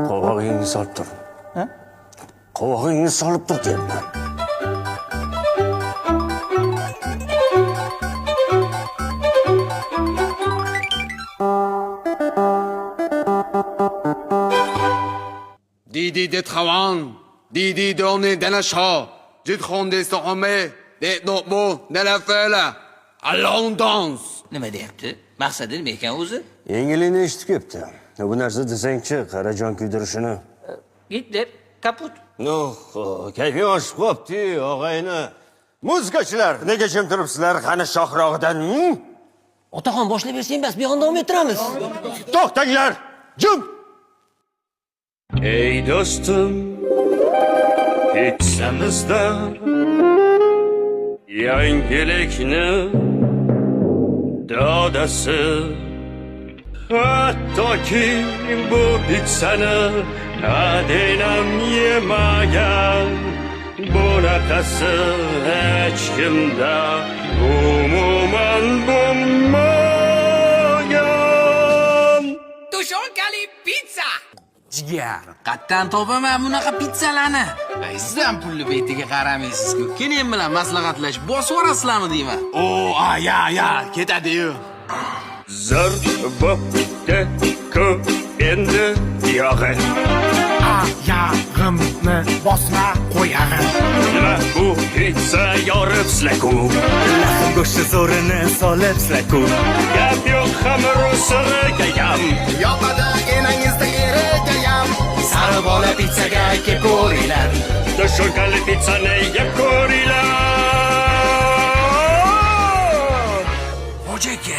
Qovog'ingni solib tur. Qovog'ingni solib tur deyapman. Didi det Travan, Didi Doni denna Shah, Jit Khonde Stahame, Det Notbo, Nella Fela, Allon dans. Nima deyapti? Maqsadi nima ekan o'zi? Yengilini eshitib kelibdi. Bu narsa desangchi, qarajon kuydirishini. Gitler, kaput. Kayfing oshib qopti, og'ayni. Muzikachilar, nega jim turibsizlar? Qani shohrog'idan? Otaxon boshlab bersang bas, bu yoqdan davom ettiramiz. To'xtanglar! Jim! Ey dostum, pitsamizda yangilikni dodasi. Hattoki bu pitsani adinam yemagan, bunaqasi hech kimda umuman bo'lmagan. Tushonkali pizza. Jigar, qattan topaman bunaqa pizzalarni. Siz ham pulni betiga qaramaysiz-ku. Keyin bilan maslahatlash bosib orasizlarmi deyman. Ya, ketadi-yu. Zarbobda ko'p endi yog'i. Ayog'imni bosma qo'yag'im. Nima bu pizza yorib sizlar-ku? Laxim go'shti zo'rini solib sizlar-ku. Gap yo'q xamir usirgayam. Yoqadi enangizda erigayam. Sari bola pizzaga kelib ko'ringlar. Tushonkali pizzani yeb ko'ringlar. Hoji aka,